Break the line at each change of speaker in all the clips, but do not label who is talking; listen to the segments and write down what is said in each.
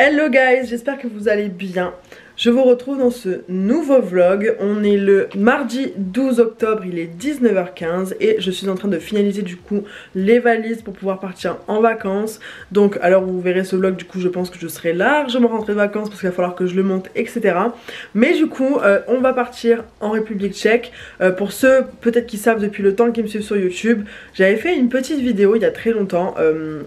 Hello guys, j'espère que vous allez bien. Je vous retrouve dans ce nouveau vlog. On est le mardi 12 octobre, il est 19h15 et je suis en train de finaliser du coup les valises pour pouvoir partir en vacances. Donc alors vous verrez ce vlog, du coup je pense que je serai largement rentrée de vacances parce qu'il va falloir que je le monte, etc. Mais du coup on va partir en République tchèque. Pour ceux peut-être qui savent depuis le temps qui me suivent sur YouTube, j'avais fait une petite vidéo il y a très longtemps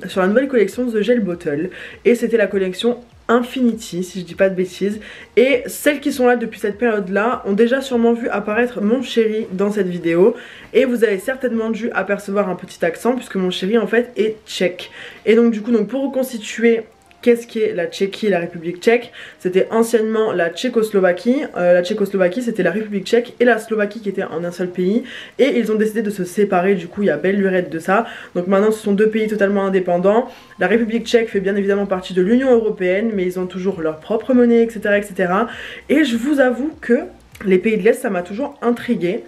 sur la nouvelle collection The Gel Bottle. Et c'était la collection Infinity, si je dis pas de bêtises. Et celles qui sont là depuis cette période là ont déjà sûrement vu apparaître mon chéri dans cette vidéo. Et vous avez certainement dû apercevoir un petit accent puisque mon chéri en fait est tchèque. Et donc du coup pour reconstituer qu'est-ce qu'est la Tchéquie et la République tchèque, c'était anciennement la Tchécoslovaquie. La Tchécoslovaquie c'était la République tchèque et la Slovaquie qui étaient en un seul pays. Et ils ont décidé de se séparer, du coup il y a belle lurette de ça. Donc maintenant ce sont deux pays totalement indépendants. La République tchèque fait bien évidemment partie de l'Union européenne, mais ils ont toujours leur propre monnaie, etc. etc. Et je vous avoue que les pays de l'Est ça m'a toujours intriguée.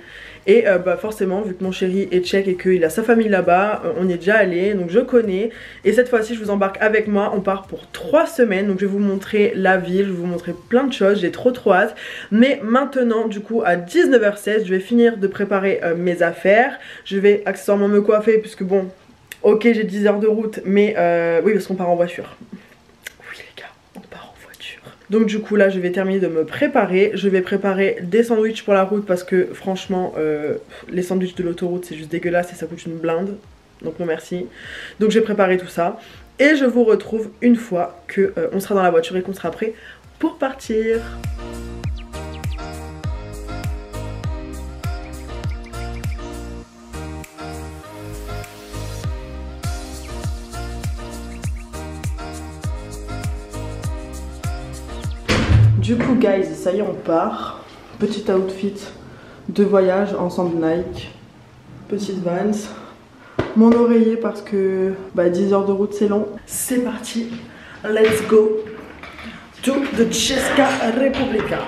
Et forcément vu que mon chéri est tchèque et qu'il a sa famille là-bas, on y est déjà allé, donc je connais. Et cette fois-ci je vous embarque avec moi, on part pour 3 semaines. Donc je vais vous montrer la ville, je vais vous montrer plein de choses, j'ai trop hâte. Mais maintenant du coup à 19h16 je vais finir de préparer mes affaires. Je vais accessoirement me coiffer puisque bon, ok j'ai 10 heures de route, mais oui parce qu'on part en voiture. Donc du coup là je vais terminer de me préparer. Je vais préparer des sandwichs pour la route parce que franchement les sandwichs de l'autoroute c'est juste dégueulasse et ça coûte une blinde. Donc non merci. Donc j'ai préparé tout ça. Et je vous retrouve une fois que on sera dans la voiture et qu'on sera prêt pour partir. Du coup guys, ça y est on part. Petit outfit de voyage ensemble Nike. Petite Vans. Mon oreiller parce que 10 heures de route c'est long. C'est parti. Let's go to the Česká republika.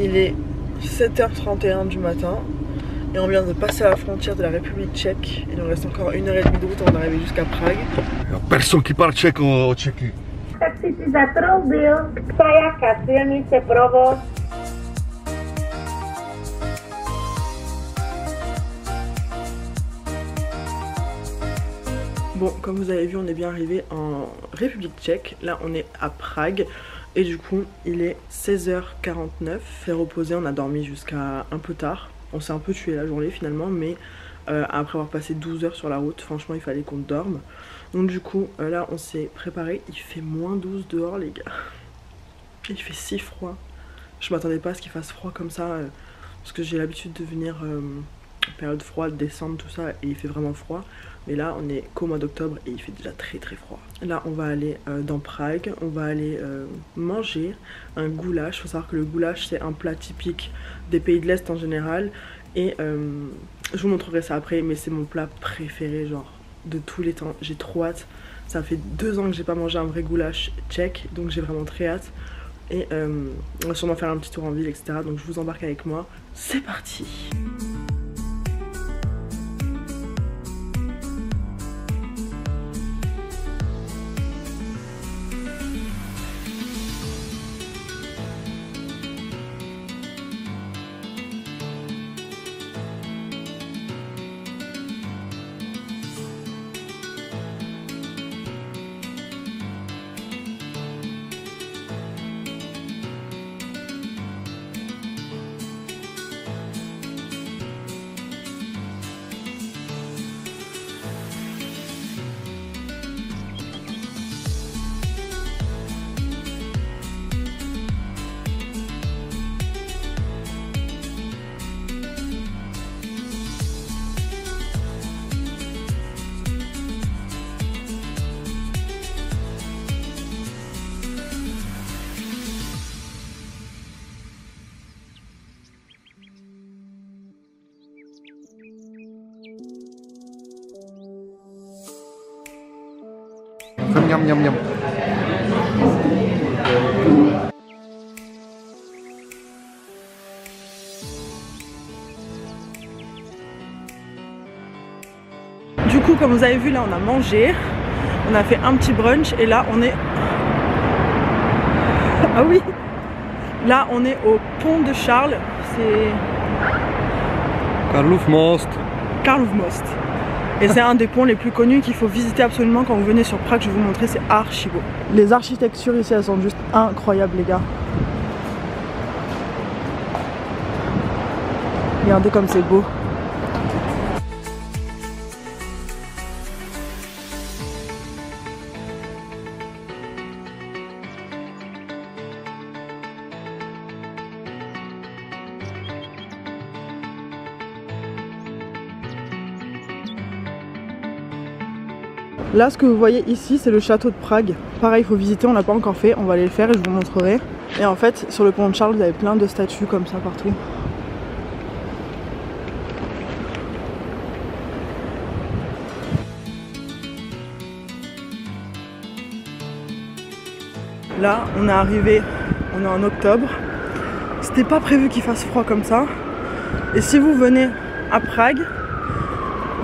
Il est 7h31 du matin et on vient de passer à la frontière de la République tchèque. Il nous reste encore 1h30 de route avant d'arriver jusqu'à Prague.
Il n'y a personne qui parle tchèque au Tchéquie.
Tak si zatroubil, jaká silnice, provoz.
Bon, comme vous avez vu, on est bien arrivé en République tchèque. Là, on est à Prague. Et du coup, il est 16h49. Fait reposer, on a dormi jusqu'à un peu tard. On s'est un peu tué la journée finalement, mais après avoir passé 12 heures sur la route, franchement, il fallait qu'on dorme. Donc du coup, là, on s'est préparé. Il fait moins 12 dehors, les gars. Il fait si froid. Je m'attendais pas à ce qu'il fasse froid comme ça, parce que j'ai l'habitude de venir période froide, décembre, tout ça, et il fait vraiment froid. Mais là on est qu'au mois d'octobre et il fait déjà très froid. Là on va aller dans Prague, on va aller manger un goulash. Il faut savoir que le goulash c'est un plat typique des pays de l'Est en général. Et je vous montrerai ça après, mais c'est mon plat préféré genre de tous les temps. J'ai trop hâte. Ça fait 2 ans que j'ai pas mangé un vrai goulash tchèque, donc j'ai vraiment très hâte. Et on va sûrement faire un petit tour en ville, etc. Donc je vous embarque avec moi. C'est parti!
Miam miam miam.
Du coup, comme vous avez vu, là on a mangé, on a fait un petit brunch et là on est... Ah oui, là on est au pont de Charles, c'est...
Karlov Most.
Karlov Most. Et c'est un des ponts les plus connus qu'il faut visiter absolument quand vous venez sur Prague. Je vais vous montrer, c'est archi beau. Les architectures ici, elles sont juste incroyables, les gars. Regardez comme c'est beau. Là, ce que vous voyez ici, c'est le château de Prague. Pareil, il faut visiter, on l'a pas encore fait, on va aller le faire et je vous montrerai. Et en fait, sur le pont de Charles, vous avez plein de statues comme ça partout. Là, on est arrivé, on est en octobre. C'était pas prévu qu'il fasse froid comme ça. Et si vous venez à Prague,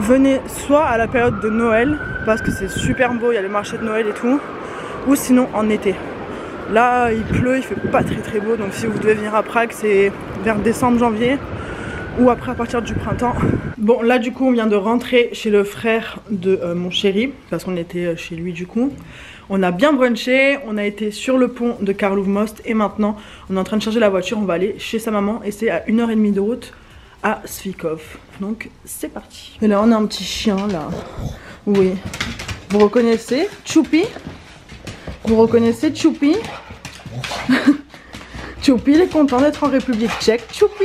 venez soit à la période de Noël, parce que c'est super beau, il y a les marchés de Noël et tout, ou sinon en été. Là, il pleut, il fait pas très beau, donc si vous devez venir à Prague, c'est vers décembre, janvier, ou après à partir du printemps. Bon, là du coup, on vient de rentrer chez le frère de mon chéri, parce qu'on était chez lui du coup. On a bien brunché, on a été sur le pont de Karlov Most, et maintenant, on est en train de charger la voiture, on va aller chez sa maman, et c'est à 1h30 de route à Svikov. Donc, c'est parti. Et là, on a un petit chien, là. Oui. Vous reconnaissez Choupi? Vous reconnaissez Choupi? Choupi, il est content d'être en République tchèque. Choupi.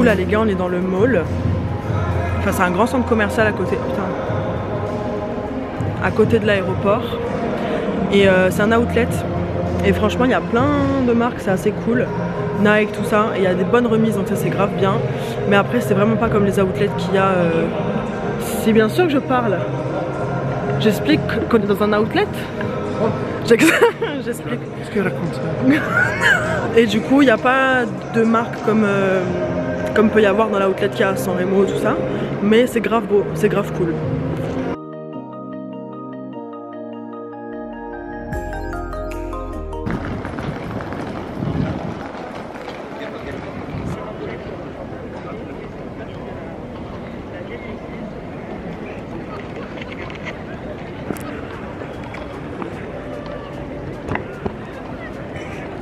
coup là les gars on est dans le mall. Enfin c'est un grand centre commercial à côté. Putain. à côté de l'aéroport. Et c'est un outlet. Et franchement, il y a plein de marques, c'est assez cool. Nike, tout ça. Et il y a des bonnes remises, donc ça c'est grave bien. Mais après, c'est vraiment pas comme les outlets qu'il y a. C'est bien sûr que je parle. J'explique qu'on est dans un outlet. J'explique.
Qu'est-ce qu'elle raconte?
Et du coup, il n'y a pas de marque comme peut y avoir dans l'outlet qu'il y a à San Remo, tout ça. Mais c'est grave beau, c'est grave cool.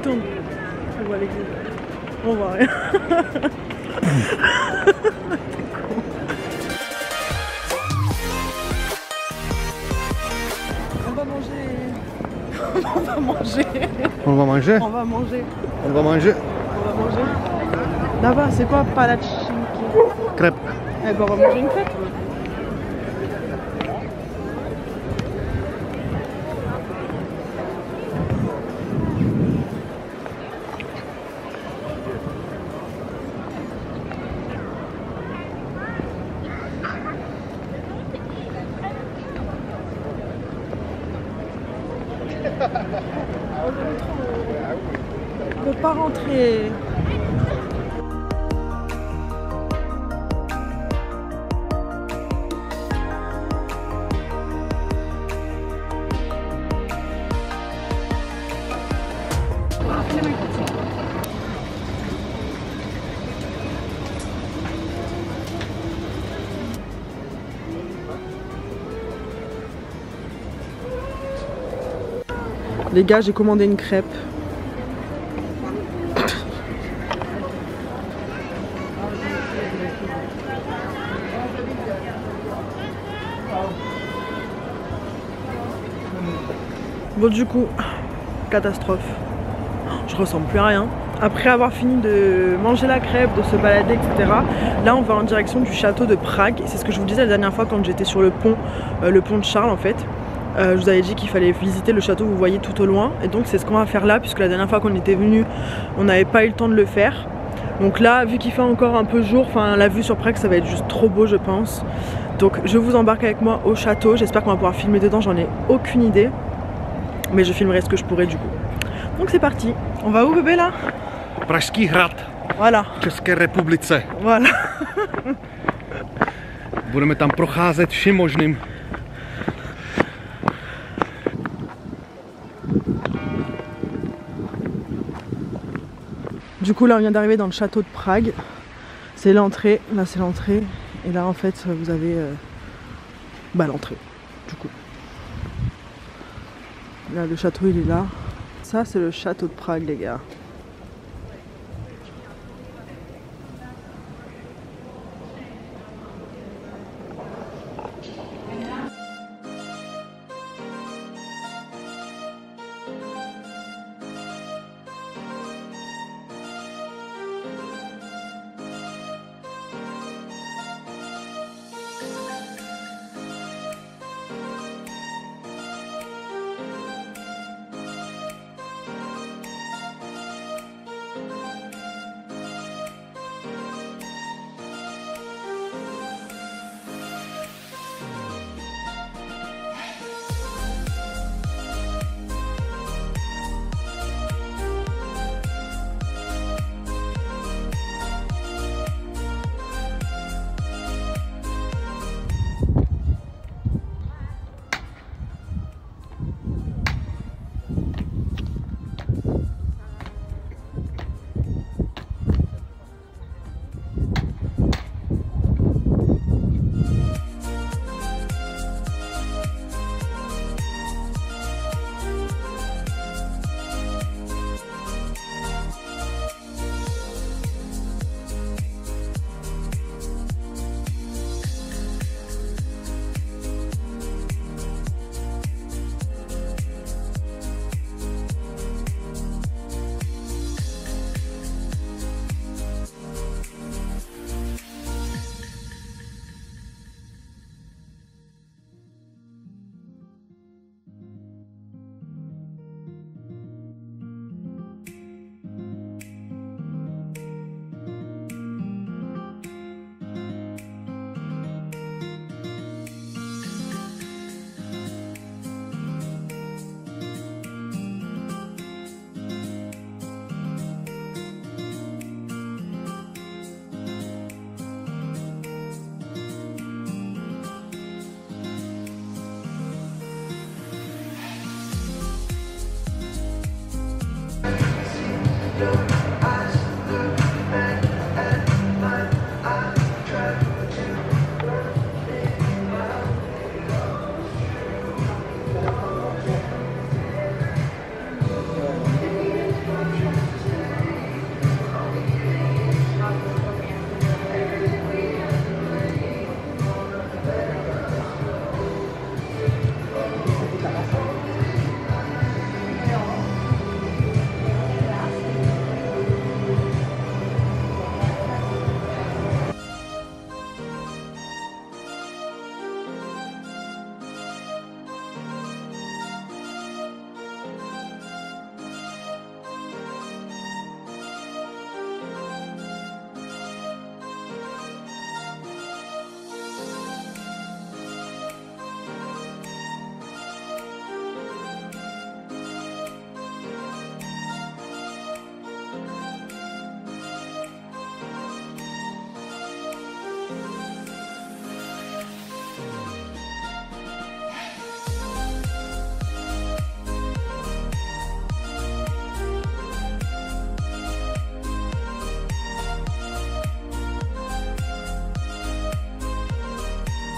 Tourne. On voit l'église. On voit rien. On va manger. On va manger.
On va manger?
On va manger.
On va manger?
On va manger. Là-bas, c'est quoi palachinki?
Crêpe.
Eh ben, on va manger une crêpe. On peut pas rentrer. Les gars, j'ai commandé une crêpe. Bon, du coup, catastrophe. Je ressemble plus à rien. Après avoir fini de manger la crêpe, de se balader, etc. Là, on va en direction du château de Prague. C'est ce que je vous disais la dernière fois quand j'étais sur le pont de Charles en fait. Je vous avais dit qu'il fallait visiter le château que vous voyez tout au loin. Et donc c'est ce qu'on va faire là, puisque la dernière fois qu'on était venu, on n'avait pas eu le temps de le faire. Donc là, vu qu'il fait encore un peu jour, enfin la vue sur Prague, ça va être juste trop beau je pense. Donc je vous embarque avec moi au château. J'espère qu'on va pouvoir filmer dedans, j'en ai aucune idée. Mais je filmerai ce que je pourrai du coup. Donc c'est parti. On va où bébé là?
Pražský hrad.
Voilà.
V České republice.
Voilà.
Budeme tam procházet vším možným.
Du coup là on vient d'arriver dans le château de Prague. C'est l'entrée, là c'est l'entrée. Et là en fait vous avez l'entrée du coup. Là le château il est là. Ça c'est le château de Prague les gars.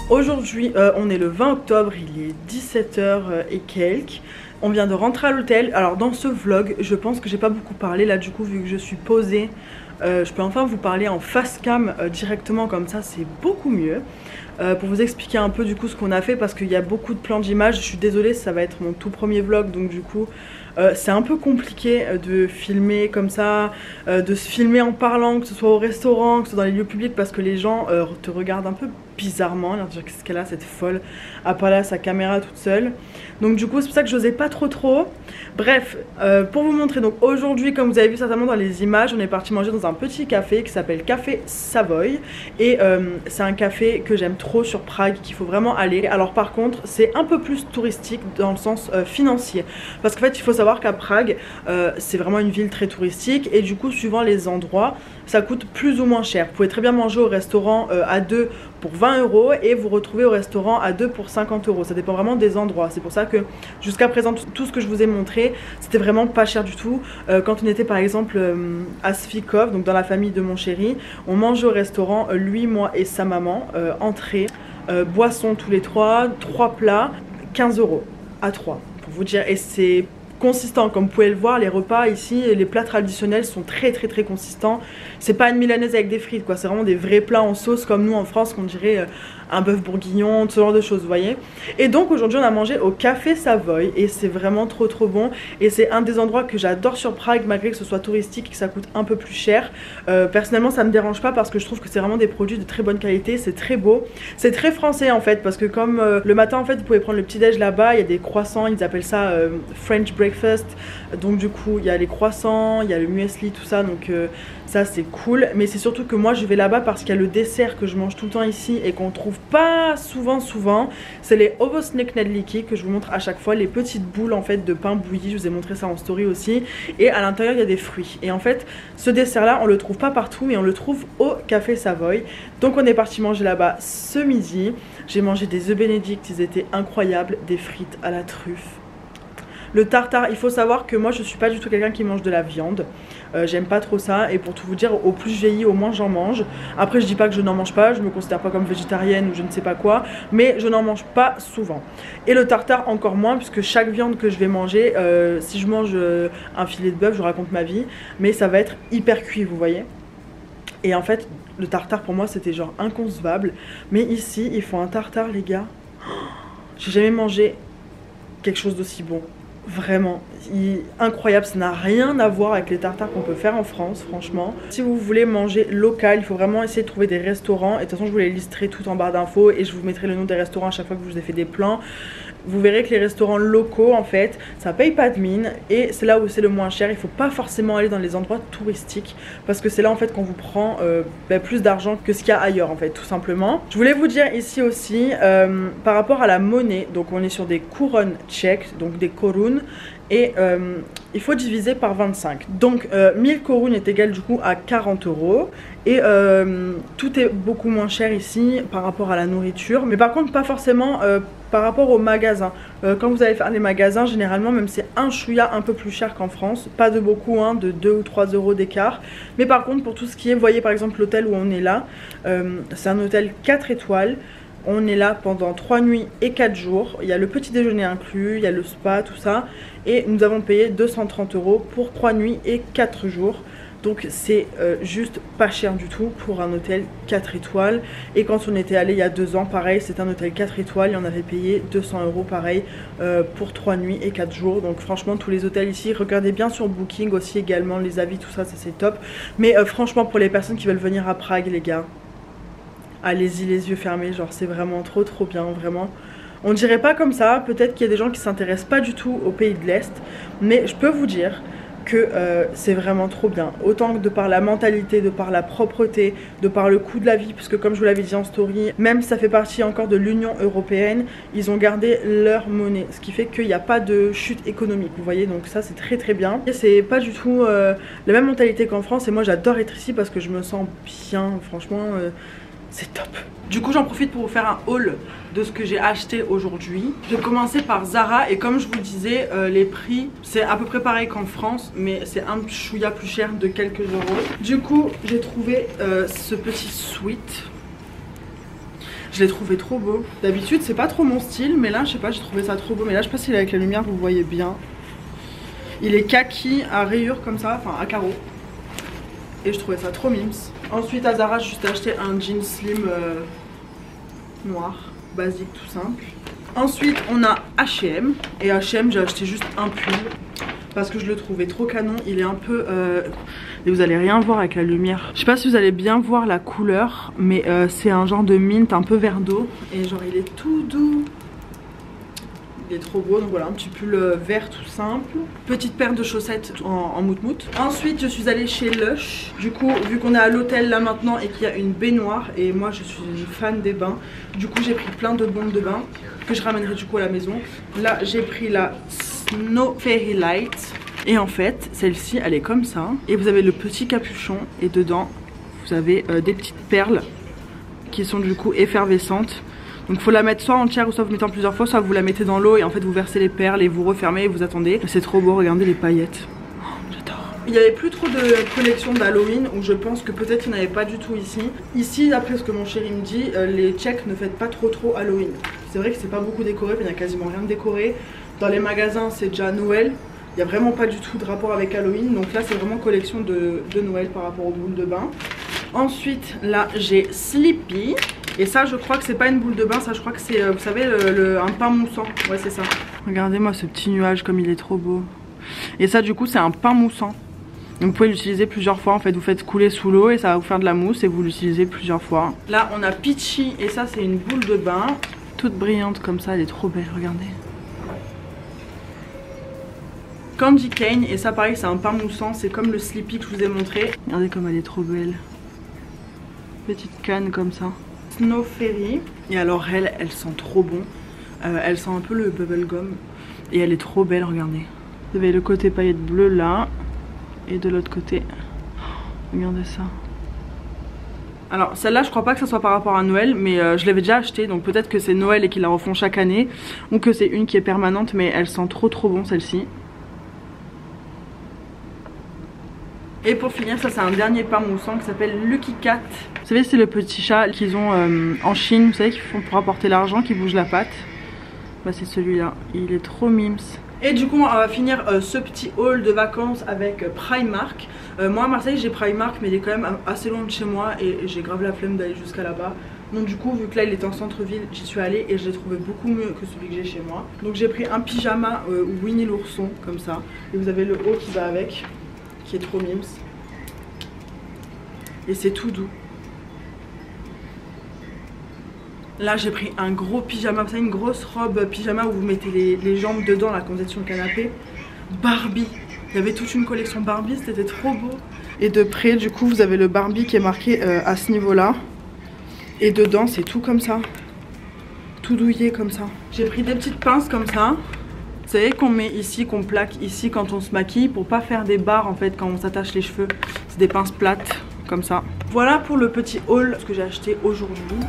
Aujourd'hui, on est le 20 octobre, il est 17h et quelques. On vient de rentrer à l'hôtel. Alors dans ce vlog, je pense que j'ai pas beaucoup parlé là du coup vu que je suis posée. Je peux enfin vous parler en face cam directement comme ça, c'est beaucoup mieux. Pour vous expliquer un peu du coup ce qu'on a fait parce qu'il y a beaucoup de plans d'images. Je suis désolée, ça va être mon tout premier vlog donc du coup c'est un peu compliqué de filmer comme ça, de se filmer en parlant, que ce soit au restaurant, que ce soit dans les lieux publics parce que les gens te regardent un peu bizarrement, leur dire qu'est-ce qu'elle a cette folle à parler à sa caméra toute seule. Donc du coup c'est pour ça que j'osais pas trop. Bref, pour vous montrer, donc aujourd'hui comme vous avez vu certainement dans les images, on est parti manger dans un petit café qui s'appelle Café Savoy. Et c'est un café que j'aime trop sur Prague, qu'il faut vraiment aller. Alors par contre c'est un peu plus touristique dans le sens financier. Parce qu'en fait il faut savoir qu'à Prague c'est vraiment une ville très touristique. Et du coup suivant les endroits ça coûte plus ou moins cher. Vous pouvez très bien manger au restaurant à 2 pour 20 € et vous retrouvez au restaurant à 2 pour 50 €. Ça dépend vraiment des endroits. C'est pour ça que jusqu'à présent tout ce que je vous ai montré c'était vraiment pas cher du tout. Quand on était par exemple à Svikov, donc dans la famille de mon chéri, on mangeait au restaurant, lui, moi et sa maman, entrée, boissons tous les trois plats, 15 € à 3 pour vous dire. Et c'est consistant, comme vous pouvez le voir, les repas ici, les plats traditionnels sont très consistants. C'est pas une milanaise avec des frites quoi, c'est vraiment des vrais plats en sauce comme nous en France qu'on dirait un bœuf bourguignon, ce genre de choses, vous voyez. Et donc aujourd'hui on a mangé au Café Savoy et c'est vraiment trop bon. Et c'est un des endroits que j'adore sur Prague malgré que ce soit touristique et que ça coûte un peu plus cher. Personnellement ça me dérange pas parce que je trouve que c'est vraiment des produits de très bonne qualité, c'est très beau. C'est très français en fait parce que comme le matin en fait vous pouvez prendre le petit déj là-bas, il y a des croissants, ils appellent ça French breakfast. Donc du coup il y a les croissants, il y a le muesli, tout ça, donc ça c'est cool. Mais c'est surtout que moi je vais là-bas parce qu'il y a le dessert que je mange tout le temps ici et qu'on trouve pas souvent. C'est les ovosnek nedliki que je vous montre à chaque fois, les petites boules en fait de pain bouilli. Je vous ai montré ça en story aussi. Et à l'intérieur il y a des fruits. Et en fait ce dessert là on le trouve pas partout mais on le trouve au Café Savoy. Donc on est parti manger là-bas ce midi. J'ai mangé des œufs bénédicts, ils étaient incroyables, des frites à la truffe. Le tartare, il faut savoir que moi je suis pas du tout quelqu'un qui mange de la viande. J'aime pas trop ça et pour tout vous dire, au plus je vieillis, au moins j'en mange. Après je dis pas que je n'en mange pas, je me considère pas comme végétarienne ou je ne sais pas quoi, mais je n'en mange pas souvent. Et le tartare encore moins puisque chaque viande que je vais manger, si je mange un filet de bœuf, je raconte ma vie, mais ça va être hyper cuit, vous voyez. Et en fait le tartare pour moi c'était genre inconcevable, mais ici ils font un tartare les gars. J'ai jamais mangé quelque chose d'aussi bon. Vraiment, incroyable, ça n'a rien à voir avec les tartares qu'on peut faire en France, franchement. Si vous voulez manger local, il faut vraiment essayer de trouver des restaurants. Et de toute façon, je vous les listerai tout en barre d'infos et je vous mettrai le nom des restaurants à chaque fois que je vous ai fait des plans. Vous verrez que les restaurants locaux, en fait, ça paye pas de mine et c'est là où c'est le moins cher. Il faut pas forcément aller dans les endroits touristiques parce que c'est là en fait qu'on vous prend plus d'argent que ce qu'il y a ailleurs en fait, tout simplement. Je voulais vous dire ici aussi par rapport à la monnaie, donc on est sur des couronnes tchèques, donc des koruns. Et il faut diviser par 25. Donc 1000 koruns est égal du coup à 40 €. Et tout est beaucoup moins cher ici par rapport à la nourriture. Mais par contre pas forcément par rapport aux magasins. Quand vous allez faire des magasins, généralement même c'est un chouïa un peu plus cher qu'en France. Pas de beaucoup, hein, de 2 ou 3 € d'écart. Mais par contre pour tout ce qui est, vous voyez par exemple l'hôtel où on est là. C'est un hôtel 4 étoiles. On est là pendant 3 nuits et 4 jours. Il y a le petit déjeuner inclus, il y a le spa, tout ça. Et nous avons payé 230 € pour 3 nuits et 4 jours. Donc c'est juste pas cher du tout pour un hôtel 4 étoiles. Et quand on était allé il y a 2 ans, pareil, c'était un hôtel 4 étoiles et on avait payé 200 € pareil pour 3 nuits et 4 jours. Donc franchement tous les hôtels ici, regardez bien sur Booking aussi également les avis, tout ça, ça c'est top. Mais franchement pour les personnes qui veulent venir à Prague les gars, allez-y les yeux fermés, genre c'est vraiment trop bien, vraiment. On dirait pas comme ça, peut-être qu'il y a des gens qui s'intéressent pas du tout au pays de l'Est, mais je peux vous dire que c'est vraiment trop bien. Autant que de par la mentalité, de par la propreté, de par le coût de la vie, puisque comme je vous l'avais dit en story, même si ça fait partie encore de l'Union Européenne, ils ont gardé leur monnaie, ce qui fait qu'il n'y a pas de chute économique, vous voyez, donc ça c'est très bien. C'est pas du tout la même mentalité qu'en France et moi j'adore être ici parce que je me sens bien, franchement c'est top. Du coup j'en profite pour vous faire un haul de ce que j'ai acheté aujourd'hui. Je vais commencer par Zara et comme je vous disais les prix c'est à peu près pareil qu'en France mais c'est un chouïa plus cher de quelques euros. Du coup j'ai trouvé ce petit sweat. Je l'ai trouvé trop beau. D'habitude c'est pas trop mon style, mais là je sais pas, j'ai trouvé ça trop beau. Mais là je sais pas si avec la lumière vous voyez bien. Il est kaki à rayures comme ça, enfin à carreaux. Et je trouvais ça trop mimes. Ensuite à Zara, j'ai juste acheté un jean slim noir, basique tout simple. Ensuite on a H&M. Et H&M j'ai acheté juste un pull parce que je le trouvais trop canon. Il est un peu... Et vous allez rien voir avec la lumière. Je sais pas si vous allez bien voir la couleur, mais c'est un genre de mint un peu vert d'eau. Et genre il est tout doux. Il est trop beau, donc voilà, un petit pull vert tout simple. Petite paire de chaussettes en mout-mout. Ensuite je suis allée chez Lush. Du coup vu qu'on est à l'hôtel là maintenant et qu'il y a une baignoire, et moi je suis une fan des bains, du coup j'ai pris plein de bombes de bain que je ramènerai du coup à la maison. Là j'ai pris la Snow Fairy Light. Et en fait celle-ci elle est comme ça. Et vous avez le petit capuchon et dedans vous avez des petites perles qui sont du coup effervescentes. Donc faut la mettre soit entière ou soit vous mettez en plusieurs fois, soit vous la mettez dans l'eau et en fait vous versez les perles et vous refermez et vous attendez. C'est trop beau, regardez les paillettes. Oh, j'adore. Il n'y avait plus trop de collections d'Halloween, ou je pense que peut-être il n'y en avait pas du tout ici. Ici, d'après ce que mon chéri me dit, les Tchèques ne fêtent pas trop Halloween. C'est vrai que c'est pas beaucoup décoré, il n'y a quasiment rien de décoré. Dans les magasins c'est déjà Noël. Il n'y a vraiment pas du tout de rapport avec Halloween. Donc là c'est vraiment collection de Noël par rapport aux boules de bain. Ensuite là j'ai Sleepy. Et ça je crois que c'est pas une boule de bain, ça je crois que c'est vous savez un pain moussant. Ouais c'est ça. Regardez moi ce petit nuage comme il est trop beau. Et ça du coup c'est un pain moussant. Donc vous pouvez l'utiliser plusieurs fois en fait. Vous faites couler sous l'eau et ça va vous faire de la mousse et vous l'utilisez plusieurs fois. Là on a Peachy et ça c'est une boule de bain. Toute brillante comme ça, elle est trop belle, regardez. Candy Cane et ça pareil c'est un pain moussant, c'est comme le Sleepy que je vous ai montré. Regardez comme elle est trop belle. Petite canne comme ça. Snow Fairy. Et alors elle sent trop bon. Elle sent un peu le bubblegum. Et elle est trop belle, regardez. Vous avez le côté paillette bleue là. Et de l'autre côté. Oh, regardez ça. Alors celle-là je crois pas que ça soit par rapport à Noël. Mais je l'avais déjà acheté. Donc peut-être que c'est Noël et qu'ils la refont chaque année. Ou que c'est une qui est permanente. Mais elle sent trop bon celle-ci. Et pour finir, ça c'est un dernier pain moussant qui s'appelle Lucky Cat. Vous savez c'est le petit chat qu'ils ont en Chine, vous savez qu'ils font pour apporter l'argent, qui bouge la patte. Bah c'est celui-là, il est trop mimes. Et du coup on va finir ce petit haul de vacances avec Primark. Moi à Marseille j'ai Primark mais il est quand même assez loin de chez moi et j'ai grave la flemme d'aller jusqu'à là-bas. Donc du coup vu que là il était en centre-ville, j'y suis allée et je l'ai trouvé beaucoup mieux que celui que j'ai chez moi. Donc j'ai pris un pyjama Winnie l'ourson comme ça. Et vous avez le haut qui va avec, qui est trop mimes. Et c'est tout doux. Là j'ai pris un gros pyjama, vous savez une grosse robe pyjama où vous mettez les jambes dedans là quand vous êtes sur le canapé. Barbie. Il y avait toute une collection Barbie, c'était trop beau. Et de près du coup vous avez le Barbie qui est marqué à ce niveau là. Et dedans c'est tout comme ça. Tout douillé comme ça. J'ai pris des petites pinces comme ça. Vous savez qu'on met ici, qu'on plaque ici quand on se maquille pour pas faire des barres en fait quand on s'attache les cheveux. C'est des pinces plates comme ça. Voilà pour le petit haul ce que j'ai acheté aujourd'hui.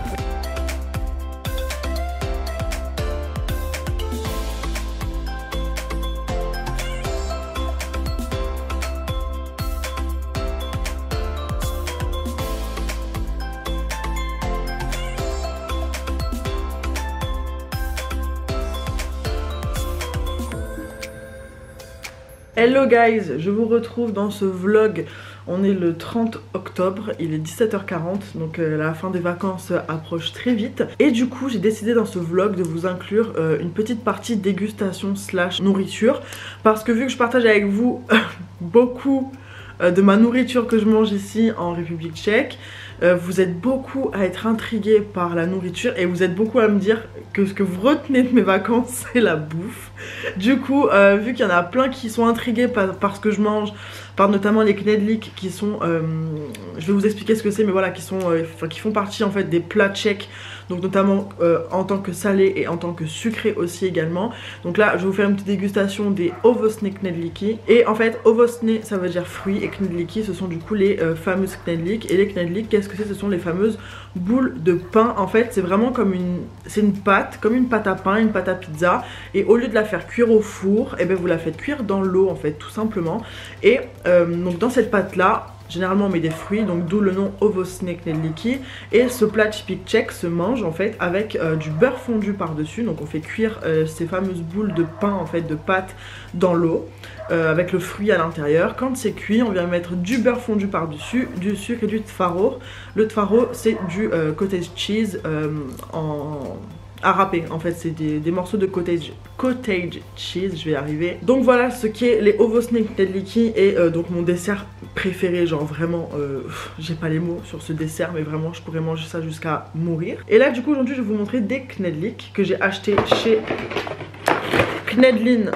Hello guys, je vous retrouve dans ce vlog. On est le 30 octobre, il est 17h40, donc la fin des vacances approche très vite. Et du coup j'ai décidé dans ce vlog de vous inclure une petite partie dégustation slash nourriture. Parce que vu que je partage avec vous beaucoup de ma nourriture que je mange ici en République tchèque, vous êtes beaucoup à être intrigués par la nourriture et vous êtes beaucoup à me dire que ce que vous retenez de mes vacances c'est la bouffe. Du coup vu qu'il y en a plein qui sont intrigués par ce que je mange, par notamment les knedlik qui sont je vais vous expliquer ce que c'est mais voilà, qui font partie en fait des plats tchèques, donc notamment en tant que salé et en tant que sucré aussi également. Donc là je vais vous faire une petite dégustation des ovocné knedliki. Et en fait ovocné ça veut dire fruits et knedliki ce sont du coup les fameuses knedlik. Et les knedlik qu'est-ce que c'est? Ce sont les fameuses boules de pain. En fait c'est vraiment comme une pâte, comme une pâte à pain, une pâte à pizza. Et au lieu de la faire cuire au four, et ben vous la faites cuire dans l'eau en fait tout simplement. Et donc dans cette pâte là Généralement on met des fruits, donc d'où le nom Ovocné Knedliki. Et ce plat typique tchèque se mange en fait avec du beurre fondu par dessus. Donc on fait cuire ces fameuses boules de pain en fait, de pâte dans l'eau avec le fruit à l'intérieur. Quand c'est cuit, on vient mettre du beurre fondu par dessus, du sucre et du tfaro. Le tfaro c'est du cottage cheese à râper, en fait c'est des morceaux de cottage cheese, je vais y arriver. Donc voilà ce qui est les Ovocné Knedliki et donc mon dessert préféré, genre vraiment j'ai pas les mots sur ce dessert, mais vraiment je pourrais manger ça jusqu'à mourir. Et là du coup aujourd'hui je vais vous montrer des knedlik que j'ai acheté chez Knedlin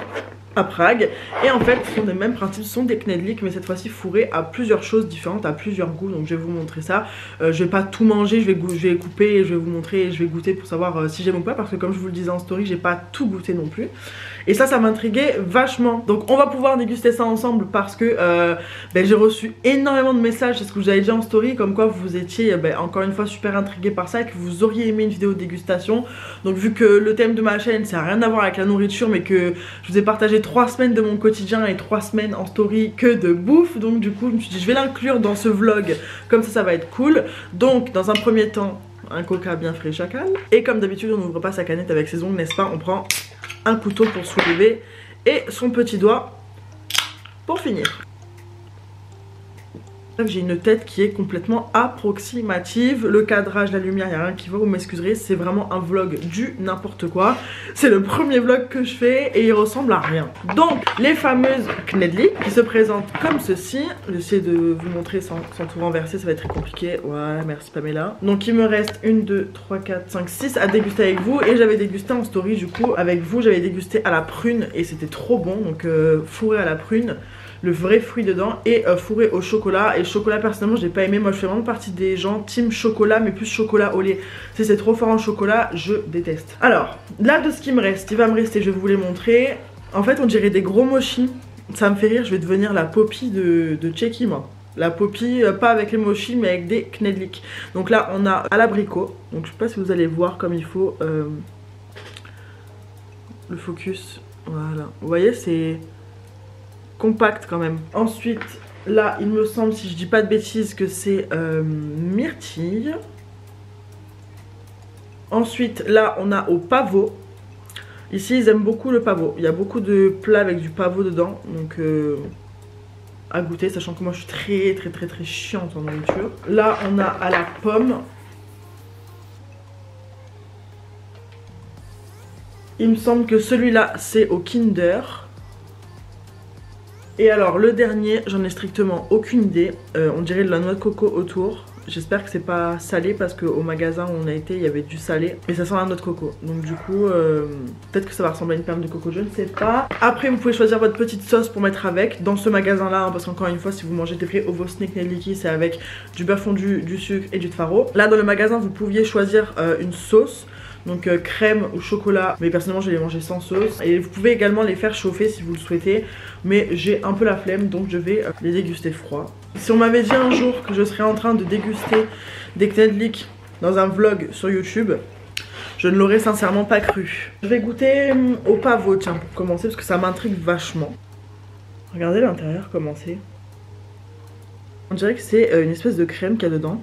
à Prague. Et en fait ce sont des mêmes principes, ce sont des knedlik mais cette fois-ci fourrés à plusieurs choses différentes, à plusieurs goûts. Donc je vais vous montrer ça. Je vais pas tout manger, je vais couper et je vais vous montrer et je vais goûter pour savoir si j'aime ou pas, parce que comme je vous le disais en story, j'ai pas tout goûté non plus. Et ça m'intriguait vachement. Donc on va pouvoir déguster ça ensemble parce que j'ai reçu énormément de messages, c'est ce que vous avez dit en story, comme quoi vous étiez encore une fois super intrigués par ça et que vous auriez aimé une vidéo de dégustation. Donc vu que le thème de ma chaîne ça n'a rien à voir avec la nourriture, mais que je vous ai partagé 3 semaines de mon quotidien et 3 semaines en story que de bouffe, donc du coup je me suis dit je vais l'inclure dans ce vlog, comme ça va être cool. Donc dans un premier temps un coca bien frais chacal, et comme d'habitude on n'ouvre pas sa canette avec ses ongles, n'est-ce pas, on prend un couteau pour soulever et son petit doigt pour finir. J'ai une tête qui est complètement approximative, le cadrage, la lumière, il n'y a rien qui va, vous m'excuserez, c'est vraiment un vlog du n'importe quoi. C'est le premier vlog que je fais et il ressemble à rien. Donc les fameuses knedlik qui se présentent comme ceci. J'essaie de vous montrer sans tout renverser, ça va être très compliqué. Voilà, merci Pamela. Donc il me reste 1, 2, 3, 4, 5, 6 à déguster avec vous, et j'avais dégusté en story du coup avec vous, j'avais dégusté à la prune et c'était trop bon. Donc fourré à la prune, le vrai fruit dedans, et fourré au chocolat. Et chocolat personnellement j'ai pas aimé, moi je fais vraiment partie des gens team chocolat, mais plus chocolat au lait. Si c'est trop fort en chocolat, je déteste. Alors là de ce qui me reste, il va me rester, je vais vous les montrer. En fait on dirait des gros mochis, ça me fait rire, je vais devenir la Poppy de Tchéquie moi. La Poppy, pas avec les mochis mais avec des knedlik. Donc là on a à l'abricot, donc je sais pas si vous allez voir comme il faut le focus, voilà, vous voyez c'est compact quand même. Ensuite là il me semble, si je dis pas de bêtises, que c'est myrtille. Ensuite là on a au pavot. Ici ils aiment beaucoup le pavot, il y a beaucoup de plats avec du pavot dedans, donc à goûter, sachant que moi je suis très chiante en nourriture. Là on a à la pomme. Il me semble que celui-là c'est au Kinder. Et alors le dernier, j'en ai strictement aucune idée, on dirait de la noix de coco autour. J'espère que c'est pas salé parce qu'au magasin où on a été il y avait du salé, mais ça sent la noix de coco. Donc du coup peut-être que ça va ressembler à une perle de coco, je ne sais pas. Après vous pouvez choisir votre petite sauce pour mettre avec dans ce magasin là, hein, parce qu'encore une fois si vous mangez des vrais Ovocné Knedliki c'est avec du beurre fondu, du sucre et du tfaro. Là dans le magasin vous pouviez choisir une sauce. Donc crème ou chocolat, mais personnellement je vais les manger sans sauce. Et vous pouvez également les faire chauffer si vous le souhaitez, mais j'ai un peu la flemme donc je vais les déguster froids. Si on m'avait dit un jour que je serais en train de déguster des knedlik dans un vlog sur YouTube, je ne l'aurais sincèrement pas cru. Je vais goûter au pavot, tiens, pour commencer, parce que ça m'intrigue vachement. Regardez l'intérieur comment c'est. On dirait que c'est une espèce de crème qu'il y a dedans.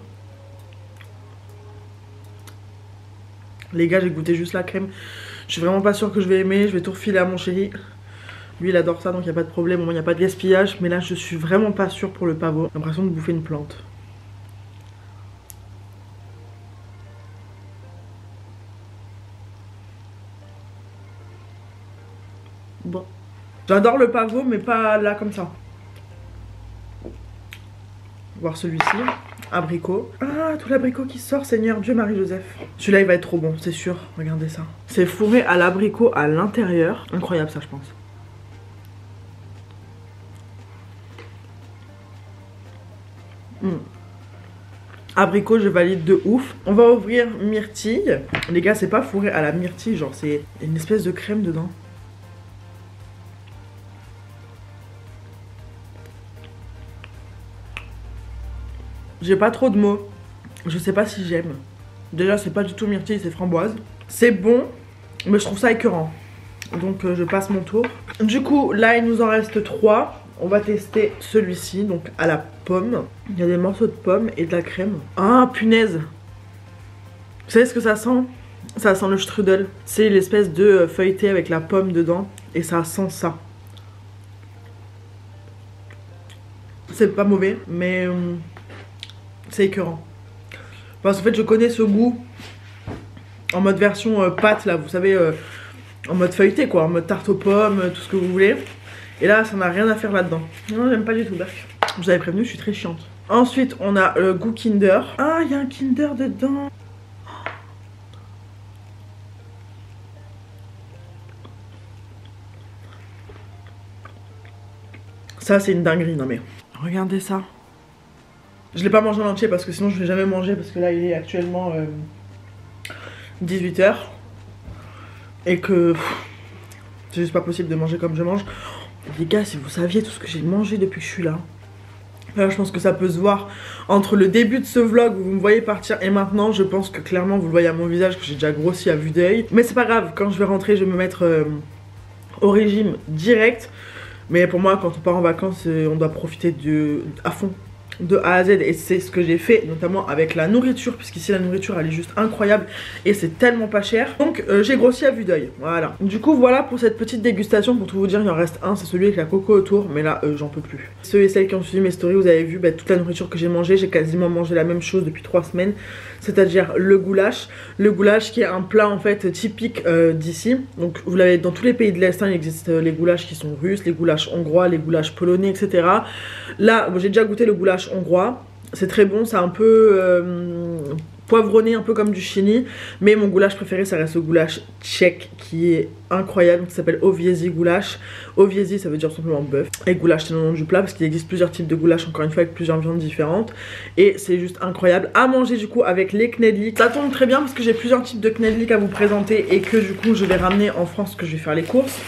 Les gars j'ai goûté juste la crème, je suis vraiment pas sûre que je vais aimer, je vais tout refiler à mon chéri. Lui il adore ça donc il n'y a pas de problème, au moins il n'y a pas de gaspillage. Mais là je suis vraiment pas sûre pour le pavot, j'ai l'impression de bouffer une plante. Bon, j'adore le pavot mais pas là comme ça. Voir celui-ci, abricot. Ah, tout l'abricot qui sort, Seigneur Dieu Marie-Joseph. Celui-là il va être trop bon, c'est sûr, regardez ça. C'est fourré à l'abricot à l'intérieur. Incroyable ça je pense. Abricot je valide de ouf. On va ouvrir myrtille. Les gars c'est pas fourré à la myrtille, genre c'est une espèce de crème dedans. J'ai pas trop de mots. Je sais pas si j'aime. Déjà c'est pas du tout myrtille, c'est framboise. C'est bon, mais je trouve ça écœurant. Donc je passe mon tour. Du coup là il nous en reste 3. on va tester celui-ci, donc à la pomme. Il y a des morceaux de pomme et de la crème. Ah punaise! Vous savez ce que ça sent? Ça sent le strudel. C'est l'espèce de feuilleté avec la pomme dedans. Et ça sent ça. C'est pas mauvais, mais c'est écœurant. Parce qu'en fait, je connais ce goût en mode version pâte, là, vous savez, en mode feuilleté, quoi. En mode tarte aux pommes, tout ce que vous voulez. Et là, ça n'a rien à faire là-dedans. Non, j'aime pas du tout, Berk. Je vous avais prévenu, je suis très chiante. Ensuite, on a le goût Kinder. Ah, il y a un Kinder dedans. Ça, c'est une dinguerie, non mais... Regardez ça. Je l'ai pas mangé en entier parce que sinon je vais jamais manger parce que là, il est actuellement 18 h. Et que... c'est juste pas possible de manger comme je mange. Les gars, si vous saviez tout ce que j'ai mangé depuis que je suis là. Alors, je pense que ça peut se voir entre le début de ce vlog où vous me voyez partir et maintenant. Je pense que clairement vous le voyez à mon visage que j'ai déjà grossi à vue d'œil. Mais c'est pas grave, quand je vais rentrer, je vais me mettre au régime direct. Mais pour moi, quand on part en vacances, on doit profiter à fond, de A à Z. Et c'est ce que j'ai fait, notamment avec la nourriture, puisqu'ici la nourriture elle est juste incroyable et c'est tellement pas cher. Donc j'ai grossi à vue d'œil, voilà. Du coup voilà pour cette petite dégustation. Pour tout vous dire, il en reste un, c'est celui avec la coco autour. Mais là j'en peux plus. Ceux et celles qui ont suivi mes stories, vous avez vu toute la nourriture que j'ai mangée. J'ai quasiment mangé la même chose depuis 3 semaines. C'est-à-dire le goulash. Le goulash qui est un plat en fait typique d'ici. Donc vous l'avez dans tous les pays de l'Est, hein. Il existe les goulash qui sont russes, les goulash hongrois, les goulash polonais, etc. Là j'ai déjà goûté le goulash hongrois, c'est très bon, c'est un peu poivronné, un peu comme du chini, mais mon goulash préféré ça reste le goulash tchèque qui est incroyable, qui s'appelle Owiezi goulash. Owiezi ça veut dire simplement bœuf, et goulash c'est le nom du plat parce qu'il existe plusieurs types de goulash, encore une fois avec plusieurs viandes différentes, et c'est juste incroyable à manger du coup avec les knedlik. Ça tombe très bien parce que j'ai plusieurs types de knedlik à vous présenter et que du coup je vais ramener en France, que je vais faire les courses.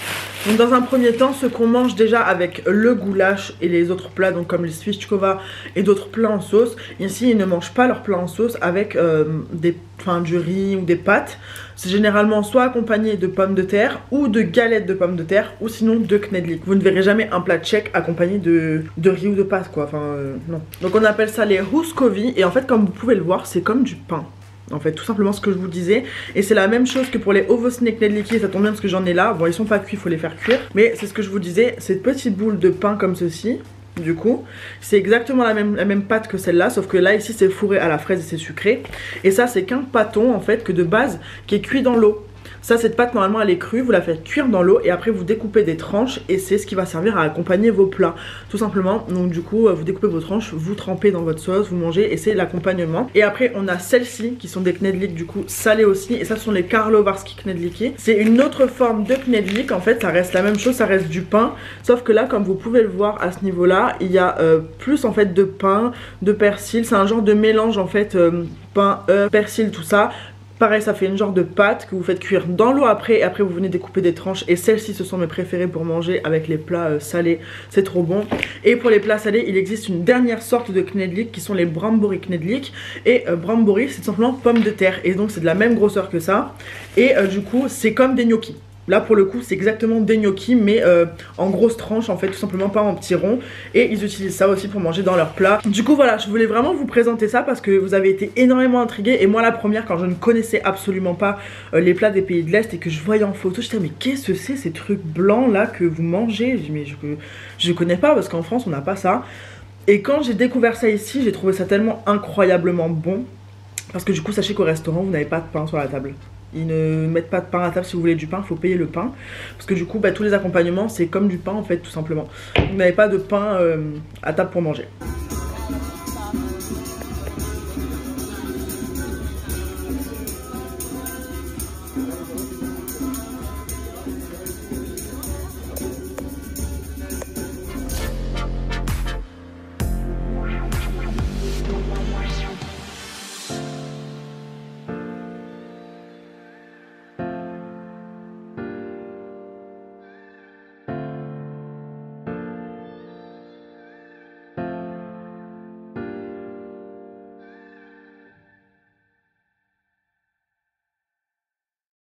Donc dans un premier temps, ce qu'on mange déjà avec le goulash et les autres plats, donc comme les svichkova et d'autres plats en sauce. Ici, ils ne mangent pas leurs plats en sauce avec du riz ou des pâtes. C'est généralement soit accompagné de pommes de terre ou de galettes de pommes de terre ou sinon de knedlik. Vous ne verrez jamais un plat tchèque accompagné de riz ou de pâtes, quoi. Enfin, non. Donc on appelle ça les houskovi et en fait, comme vous pouvez le voir, c'est comme du pain. En fait, tout simplement ce que je vous disais. Et c'est la même chose que pour les ovocné knedliki. Ça tombe bien parce que j'en ai là. Bon, ils sont pas cuits, il faut les faire cuire. Mais c'est ce que je vous disais. Cette petite boule de pain comme ceci, du coup, c'est exactement la même pâte que celle-là. Sauf que là, ici, c'est fourré à la fraise et c'est sucré. Et ça, c'est qu'un pâton, en fait, que de base, qui est cuit dans l'eau. Ça, cette pâte, normalement, elle est crue, vous la faites cuire dans l'eau et après, vous découpez des tranches et c'est ce qui va servir à accompagner vos plats, tout simplement. Donc, du coup, vous découpez vos tranches, vous trempez dans votre sauce, vous mangez et c'est l'accompagnement. Et après, on a celles-ci qui sont des knedlik, du coup, salées aussi. Et ça, ce sont les karlovarski knedliki. C'est une autre forme de knedlik, en fait, ça reste la même chose, ça reste du pain. Sauf que là, comme vous pouvez le voir à ce niveau-là, il y a plus, en fait, de pain, de persil. C'est un genre de mélange, en fait, pain, persil, tout ça. Pareil, ça fait une genre de pâte que vous faites cuire dans l'eau après. Et après, vous venez découper des tranches. Et celles-ci, ce sont mes préférées pour manger avec les plats salés. C'est trop bon. Et pour les plats salés, il existe une dernière sorte de knedlik qui sont les brambori knedlik. Et brambori, c'est tout simplement pommes de terre. Et donc, c'est de la même grosseur que ça. Et du coup, c'est comme des gnocchis. Là pour le coup c'est exactement des gnocchis mais en grosses tranches en fait, tout simplement pas en petits ronds. Et ils utilisent ça aussi pour manger dans leurs plats. Du coup voilà, je voulais vraiment vous présenter ça parce que vous avez été énormément intrigués. Et moi la première, quand je ne connaissais absolument pas les plats des pays de l'Est et que je voyais en photo, je disais mais qu'est-ce que c'est ces trucs blancs là que vous mangez? Je dis mais je connais pas parce qu'en France on n'a pas ça. Et quand j'ai découvert ça ici, j'ai trouvé ça tellement incroyablement bon. Parce que du coup sachez qu'au restaurant vous n'avez pas de pain sur la table. Ils ne mettent pas de pain à table. Si vous voulez du pain, il faut payer le pain. Parce que du coup, tous les accompagnements, c'est comme du pain en fait, tout simplement. Vous n'avez pas de pain à table pour manger.